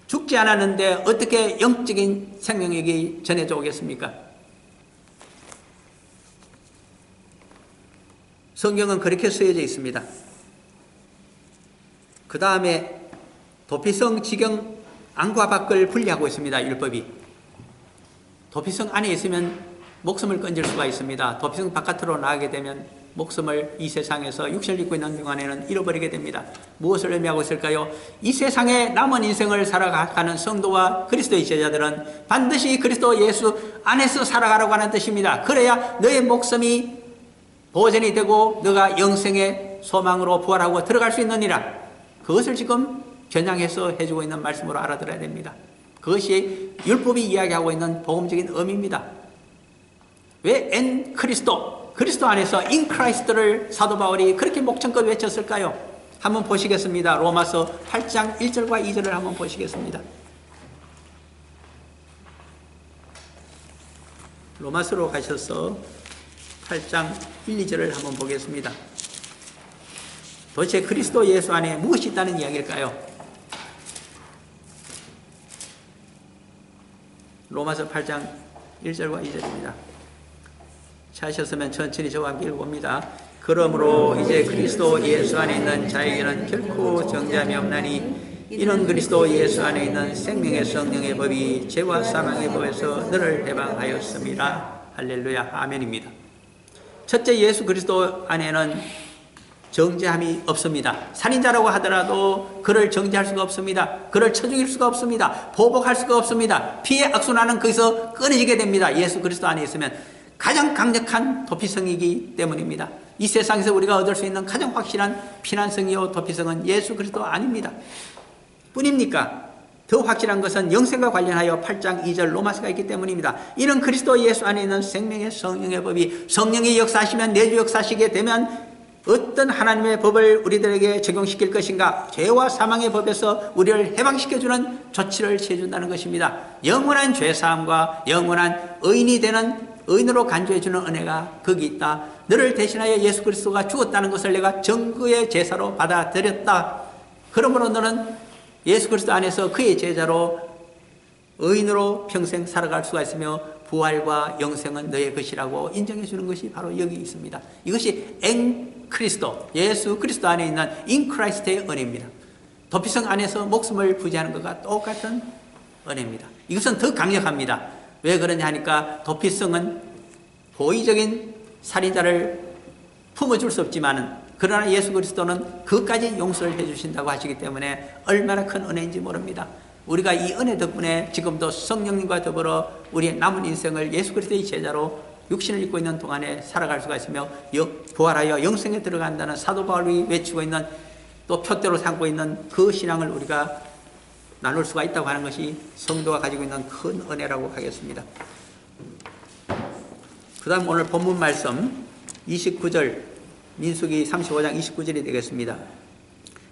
죽지 않았는데 어떻게 영적인 생명력이 전해져 오겠습니까? 성경은 그렇게 쓰여져 있습니다. 그 다음에 도피성, 지경, 안과 밖을 분리하고 있습니다. 율법이. 도피성 안에 있으면 목숨을 건질 수가 있습니다. 도피성 바깥으로 나가게 되면 목숨을 이 세상에서 육신을 입고 있는 동안에는 잃어버리게 됩니다. 무엇을 의미하고 있을까요? 이 세상에 남은 인생을 살아가는 성도와 그리스도의 제자들은 반드시 그리스도 예수 안에서 살아가라고 하는 뜻입니다. 그래야 너의 목숨이 보존이 되고 너가 영생의 소망으로 부활하고 들어갈 수 있느니라. 그것을 지금 겨냥해서 해주고 있는 말씀으로 알아들어야 됩니다. 그것이 율법이 이야기하고 있는 복음적인 의미입니다. 왜 엔 크리스도, 그리스도 안에서 인 크라이스트를 사도 바울이 그렇게 목청껏 외쳤을까요? 한번 보시겠습니다. 로마서 8장 1절과 2절을 한번 보시겠습니다. 로마서로 가셔서 8장 1, 2절을 한번 보겠습니다. 도대체 그리스도 예수 안에 무엇이 있다는 이야기일까요? 로마서 8장 1절과 2절입니다. 찾으셨으면 천천히 저와 함께 읽어봅니다. 그러므로 이제 그리스도 예수 안에 있는 자에게는 결코 정죄함이 없나니 이는 그리스도 예수 안에 있는 생명의 성령의 법이 죄와 사망의 법에서 너를 해방하였습니다. 할렐루야, 아멘입니다. 첫째, 예수 그리스도 안에는 정죄함이 없습니다. 살인자라고 하더라도 그를 정죄할 수가 없습니다. 그를 쳐 죽일 수가 없습니다. 보복할 수가 없습니다. 피해 악순환은 거기서 끊어지게 됩니다. 예수 그리스도 안에 있으면 가장 강력한 도피성이기 때문입니다. 이 세상에서 우리가 얻을 수 있는 가장 확실한 피난성이요 도피성은 예수 그리스도 아닙니다. 뿐입니까? 더 확실한 것은 영생과 관련하여 8장 2절 로마서가 있기 때문입니다. 이는 그리스도 예수 안에 있는 생명의 성령의 법이 성령이 역사하시면 내주 역사하시게 되면 어떤 하나님의 법을 우리들에게 적용시킬 것인가? 죄와 사망의 법에서 우리를 해방시켜주는 조치를 취해준다는 것입니다. 영원한 죄사함과 영원한 의인이 되는 의인으로 간주해주는 은혜가 거기 있다. 너를 대신하여 예수 그리스도가 죽었다는 것을 내가 정구의 제사로 받아들였다. 그러므로 너는 예수 그리스도 안에서 그의 제자로 의인으로 평생 살아갈 수가 있으며 부활과 영생은 너의 것이라고 인정해 주는 것이 바로 여기 있습니다. 이것이 엔 크리스도, 예수 그리스도 안에 있는 인 크라이스트의 은혜입니다. 도피성 안에서 목숨을 부지하는 것과 똑같은 은혜입니다. 이것은 더 강력합니다. 왜 그러냐 하니까 도피성은 고의적인 살인자를 품어줄 수 없지만은 그러나 예수 그리스도는 그것까지 용서를 해주신다고 하시기 때문에 얼마나 큰 은혜인지 모릅니다. 우리가 이 은혜 덕분에 지금도 성령님과 더불어 우리의 남은 인생을 예수 그리스도의 제자로 육신을 입고 있는 동안에 살아갈 수가 있으며 부활하여 영생에 들어간다는 사도 바울이 외치고 있는 또 표대로 삼고 있는 그 신앙을 우리가 나눌 수가 있다고 하는 것이 성도가 가지고 있는 큰 은혜라고 하겠습니다. 그 다음 오늘 본문 말씀 29절 민수기 35장 29절이 되겠습니다.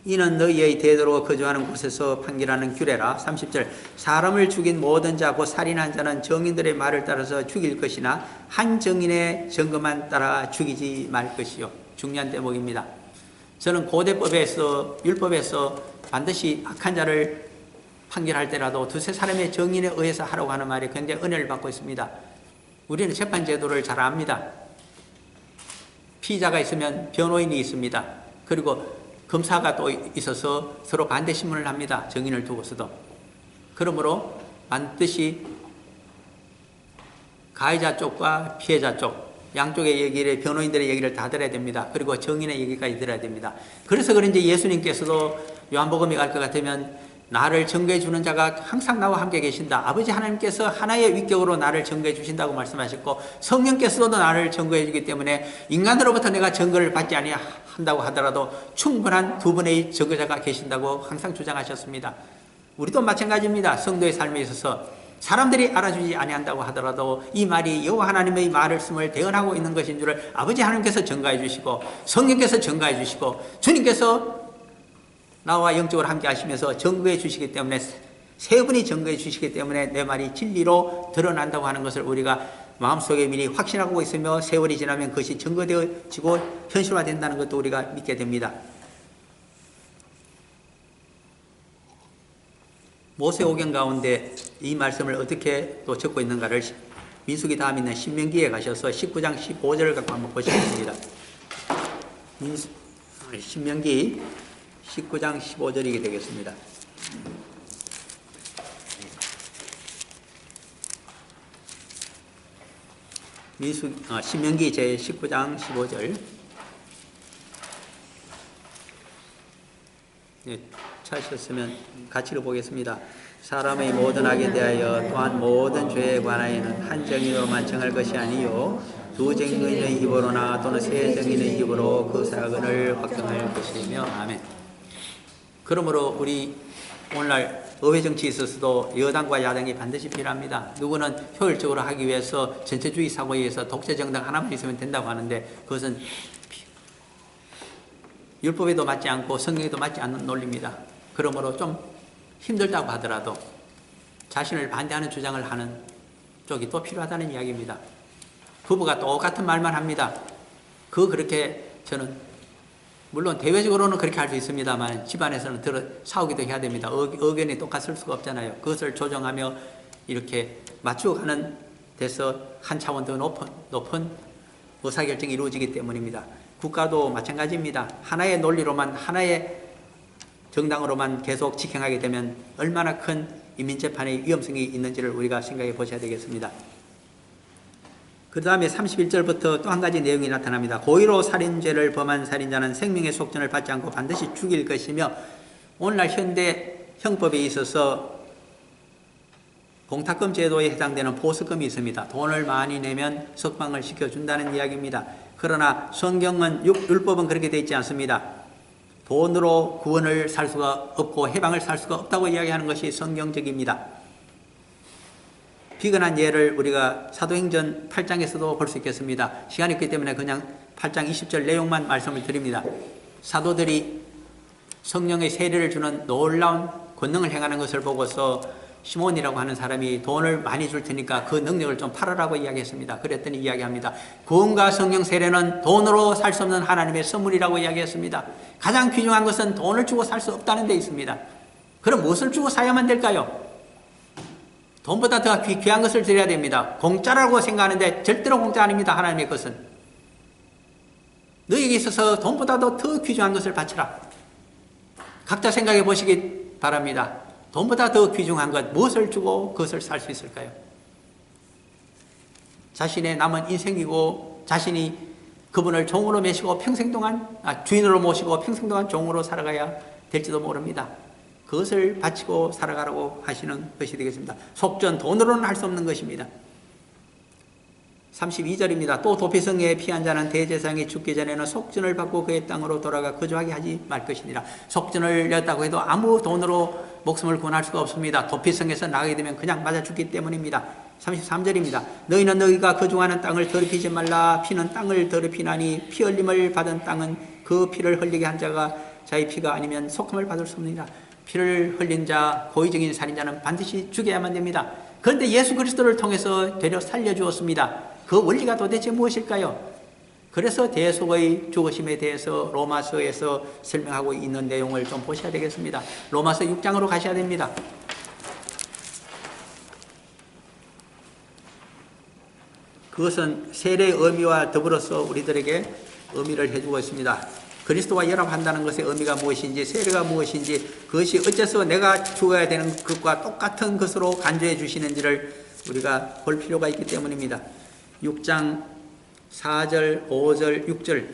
이는 너희의 대대로 거주하는 곳에서 판결하는 규례라. 30절 사람을 죽인 모든 자 곧 살인한 자는 정인들의 말을 따라서 죽일 것이나 한 정인의 증거만 따라 죽이지 말 것이요. 중요한 대목입니다. 저는 고대법에서 율법에서 반드시 악한 자를 판결할 때라도 두세 사람의 정인에 의해서 하라고 하는 말에 굉장히 은혜를 받고 있습니다. 우리는 재판제도를 잘 압니다. 피의자가 있으면 변호인이 있습니다. 그리고 검사가 또 있어서 서로 반대 신문을 합니다. 정인을 두고서도. 그러므로 반드시 가해자 쪽과 피해자 쪽 양쪽의 얘기를, 변호인들의 얘기를 다 들어야 됩니다. 그리고 정인의 얘기까지 들어야 됩니다. 그래서 그런지 예수님께서도 요한복음에 갈 것 같으면 나를 증거해 주는 자가 항상 나와 함께 계신다. 아버지 하나님께서 하나의 위격으로 나를 증거해 주신다고 말씀하셨고, 성령께서도 나를 증거해 주기 때문에 인간으로부터 내가 증거를 받지 아니한다고 하더라도 충분한 두 분의 증거자가 계신다고 항상 주장하셨습니다. 우리도 마찬가지입니다. 성도의 삶에 있어서 사람들이 알아주지 아니한다고 하더라도 이 말이 여호와 하나님의 말씀을 대언하고 있는 것인 줄을 아버지 하나님께서 증거해 주시고, 성령께서 증거해 주시고, 주님께서 나와 영적으로 함께 하시면서 증거해 주시기 때문에, 세 분이 증거해 주시기 때문에 내 말이 진리로 드러난다고 하는 것을 우리가 마음속에 미리 확신하고 있으며, 세월이 지나면 그것이 증거되어지고 현실화된다는 것도 우리가 믿게 됩니다. 모세오경 가운데 이 말씀을 어떻게 또 적고 있는가를 민수기 다음 있는 신명기에 가셔서 19장 15절을 갖고 한번 보시겠습니다. 신명기 19장 15절이게 되겠습니다. 신명기 제 19장 15절. 네, 찾으셨으면 같이 읽어보겠습니다. 사람의 모든 악에 대하여 또한 모든 죄에 관하여는 한 정인으로만 정할 것이 아니요 두 정인의 입으로나 또는 세 정인의 입으로 그 사건을 확정할 것이며. 아멘. 그러므로 우리 오늘날 의회 정치에 있어서도 여당과 야당이 반드시 필요합니다. 누구는 효율적으로 하기 위해서 전체주의 사고에 의해서 독재 정당 하나만 있으면 된다고 하는데, 그것은 율법에도 맞지 않고 성경에도 맞지 않는 논리입니다. 그러므로 좀 힘들다고 하더라도 자신을 반대하는 주장을 하는 쪽이 또 필요하다는 이야기입니다. 부부가 똑같은 말만 합니다. 그렇게 저는 물론 대외적으로는 그렇게 할 수 있습니다만 집안에서는 싸우기도 해야 됩니다. 의견이 똑같을 수가 없잖아요. 그것을 조정하며 이렇게 맞추어가는 데서 한 차원 더 높은 의사결정이 이루어지기 때문입니다. 국가도 마찬가지입니다. 하나의 논리로만, 하나의 정당으로만 계속 직행하게 되면 얼마나 큰 인민재판의 위험성이 있는지를 우리가 생각해 보셔야 되겠습니다. 그 다음에 31절부터 또 한 가지 내용이 나타납니다. 고의로 살인죄를 범한 살인자는 생명의 속전을 받지 않고 반드시 죽일 것이며, 오늘날 현대 형법에 있어서 공탁금 제도에 해당되는 보석금이 있습니다. 돈을 많이 내면 석방을 시켜준다는 이야기입니다. 그러나 성경은, 율법은 그렇게 되어 있지 않습니다. 돈으로 구원을 살 수가 없고 해방을 살 수가 없다고 이야기하는 것이 성경적입니다. 비근한 예를 우리가 사도행전 8장에서도 볼 수 있겠습니다. 시간이 없기 때문에 그냥 8장 20절 내용만 말씀을 드립니다. 사도들이 성령의 세례를 주는 놀라운 권능을 행하는 것을 보고서 시몬이라고 하는 사람이 돈을 많이 줄 테니까 그 능력을 좀 팔아라고 이야기했습니다. 그랬더니 이야기합니다. 구원과 성령 세례는 돈으로 살 수 없는 하나님의 선물이라고 이야기했습니다. 가장 귀중한 것은 돈을 주고 살 수 없다는 데 있습니다. 그럼 무엇을 주고 사야만 될까요? 돈보다 더 귀한 것을 드려야 됩니다. 공짜라고 생각하는데 절대로 공짜 아닙니다. 하나님의 것은. 너에게 있어서 돈보다도 더 귀중한 것을 바치라. 각자 생각해 보시기 바랍니다. 돈보다 더 귀중한 것, 무엇을 주고 그것을 살 수 있을까요? 자신의 남은 인생이고 자신이 그분을 종으로 모시고 평생 동안, 주인으로 모시고 평생 동안 종으로 살아가야 될지도 모릅니다. 그것을 바치고 살아가라고 하시는 것이 되겠습니다. 속전, 돈으로는 할 수 없는 것입니다. 32절입니다. 또 도피성에 피한 자는 대제사장이 죽기 전에는 속전을 받고 그의 땅으로 돌아가 거주하게 하지 말 것이니라. 속전을 냈다고 해도 아무 돈으로 목숨을 구원할 수가 없습니다. 도피성에서 나가게 되면 그냥 맞아 죽기 때문입니다. 33절입니다. 너희는 너희가 거주하는 땅을 더럽히지 말라. 피는 땅을 더럽히나니 피 흘림을 받은 땅은 그 피를 흘리게 한 자가 자의 피가 아니면 속함을 받을 수 없느니라. 피를 흘린 자, 고의적인 살인자는 반드시 죽여야만 됩니다. 그런데 예수 그리스도를 통해서 되려 살려주었습니다. 그 원리가 도대체 무엇일까요? 그래서 대속의 죽으심에 대해서 로마서에서 설명하고 있는 내용을 좀 보셔야 되겠습니다. 로마서 6장으로 가셔야 됩니다. 그것은 세례의 의미와 더불어서 우리들에게 의미를 해주고 있습니다. 그리스도와 연합한다는 것의 의미가 무엇인지, 세례가 무엇인지, 그것이 어째서 내가 죽어야 되는 것과 똑같은 것으로 간주해 주시는지를 우리가 볼 필요가 있기 때문입니다. 6장 4절, 5절, 6절,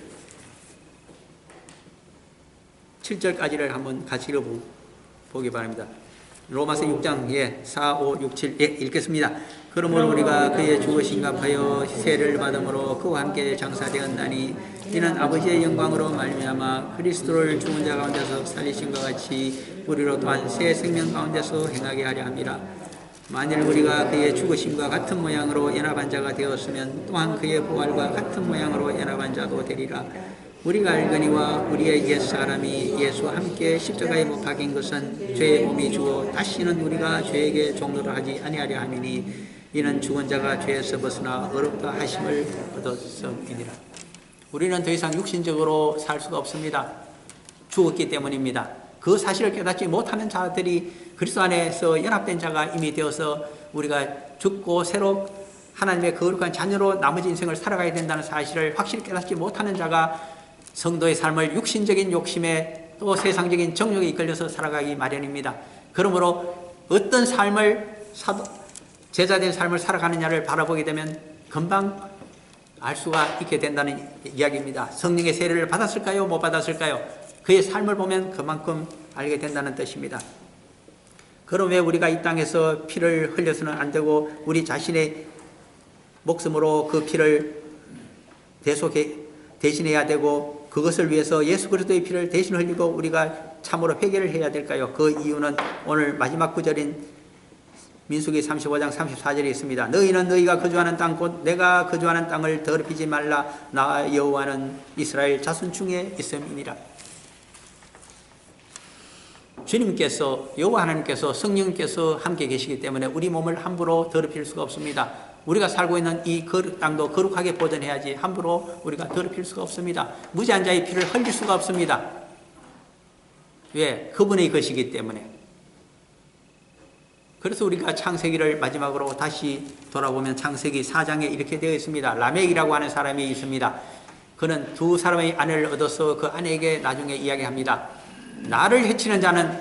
7절까지를 한번 같이 읽어보기 바랍니다. 로마서 6장 4, 5, 6, 7 읽겠습니다. 그러므로 우리가 그의 죽으심과 하여 세를 받음으로 그와 함께 장사되었나니 이는 아버지의 영광으로 말미암아 그리스도를 죽은 자 가운데서 살리심과 같이 우리로 또한 새 생명 가운데서 행하게 하려 함이라. 만일 우리가 그의 죽으심과 같은 모양으로 연합한 자가 되었으면 또한 그의 부활과 같은 모양으로 연합한 자도 되리라. 우리가 알거니와 우리의 옛사람이 예수와 함께 십자가에 못 박힌 것은 죄의 몸이 주어 다시는 우리가 죄에게 종노를 하지 아니하려 함이니 이는 죽은 자가 죄에서 벗어나 어렵다 하심을 얻었음이니라. 우리는 더 이상 육신적으로 살 수가 없습니다. 죽었기 때문입니다. 그 사실을 깨닫지 못하는 자들이 그리스도 안에서 연합된 자가 이미 되어서 우리가 죽고 새로 하나님의 거룩한 자녀로 나머지 인생을 살아가야 된다는 사실을 확실히 깨닫지 못하는 자가 성도의 삶을 육신적인 욕심에 또 세상적인 정욕에 이끌려서 살아가기 마련입니다. 그러므로 어떤 삶을 제자된 삶을 살아가느냐를 바라보게 되면 금방 알 수가 있게 된다는 이야기입니다. 성령의 세례를 받았을까요? 못 받았을까요? 그의 삶을 보면 그만큼 알게 된다는 뜻입니다. 그럼 왜 우리가 이 땅에서 피를 흘려서는 안 되고 우리 자신의 목숨으로 그 피를 대신해야 되고 그것을 위해서 예수 그리스도의 피를 대신 흘리고 우리가 참으로 회개를 해야 될까요? 그 이유는 오늘 마지막 구절인 민수기 35장 34절에 있습니다. 너희는 너희가 거주하는 땅 곧 내가 거주하는 땅을 더럽히지 말라. 나 여호와는 이스라엘 자손 중에 있음이니라. 주님께서 여호와 하나님께서 성령께서 함께 계시기 때문에 우리 몸을 함부로 더럽힐 수가 없습니다. 우리가 살고 있는 이 땅도 거룩하게 보존해야지 함부로 우리가 더럽힐 수가 없습니다. 무죄한 자의 피를 흘릴 수가 없습니다. 왜? 그분의 것이기 때문에. 그래서 우리가 창세기를 마지막으로 다시 돌아보면 창세기 4장에 이렇게 되어 있습니다. 라멕이라고 하는 사람이 있습니다. 그는 두 사람의 아내를 얻어서 그 아내에게 나중에 이야기합니다. 나를 해치는 자는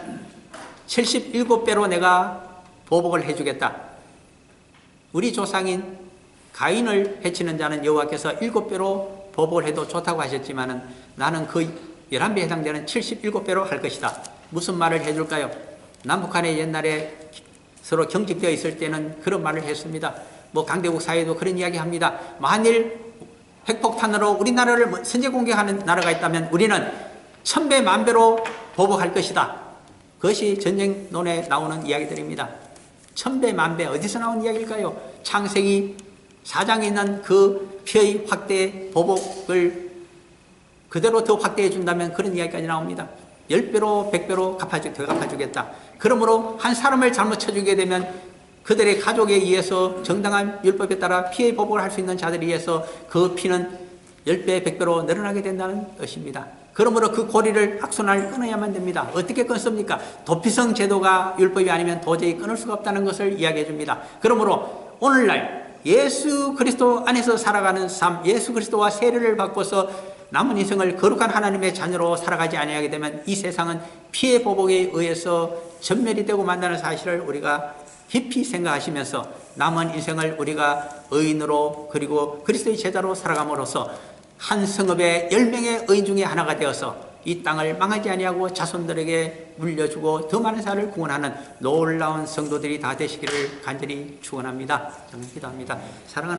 77배로 내가 보복을 해주겠다. 우리 조상인 가인을 해치는 자는 여호와께서 7배로 보복을 해도 좋다고 하셨지만 나는 그 11배에 해당되는 77배로 할 것이다. 무슨 말을 해줄까요? 남북한의 옛날에 서로 경직되어 있을 때는 그런 말을 했습니다. 강대국 사회도 그런 이야기 합니다. 만일 핵폭탄으로 우리나라를 선제 공격하는 나라가 있다면 우리는 1000배, 10,000배로 보복할 것이다. 그것이 전쟁론에 나오는 이야기들입니다. 1000배, 10,000배 어디서 나온 이야기일까요? 창세기 4장에 있는 그 피의 확대, 보복을 그대로 더 확대해 준다면 그런 이야기까지 나옵니다. 10배로 100배로 더 갚아주겠다. 그러므로 한 사람을 잘못 쳐주게 되면 그들의 가족에 의해서 정당한 율법에 따라 피해 보복을 할 수 있는 자들에 의해서 그 피는 10배, 100배로 늘어나게 된다는 것입니다. 그러므로 그 고리를 악순환을 끊어야만 됩니다. 어떻게 끊습니까? 도피성 제도가 율법이 아니면 도저히 끊을 수가 없다는 것을 이야기해 줍니다. 그러므로 오늘날 예수 그리스도 안에서 살아가는 삶, 예수 그리스도와 세례를 받고서 남은 인생을 거룩한 하나님의 자녀로 살아가지 아니하게 되면 이 세상은 피해 보복에 의해서 전멸이 되고 만다는 사실을 우리가 깊이 생각하시면서 남은 인생을 우리가 의인으로 그리고 그리스도의 제자로 살아감으로써 한 성읍의 10명의 의인 중에 하나가 되어서 이 땅을 망하지 아니하고 자손들에게 물려주고 더 많은 사람을 구원하는 놀라운 성도들이 다 되시기를 간절히 축원합니다. 저는 기도합니다. 사랑하는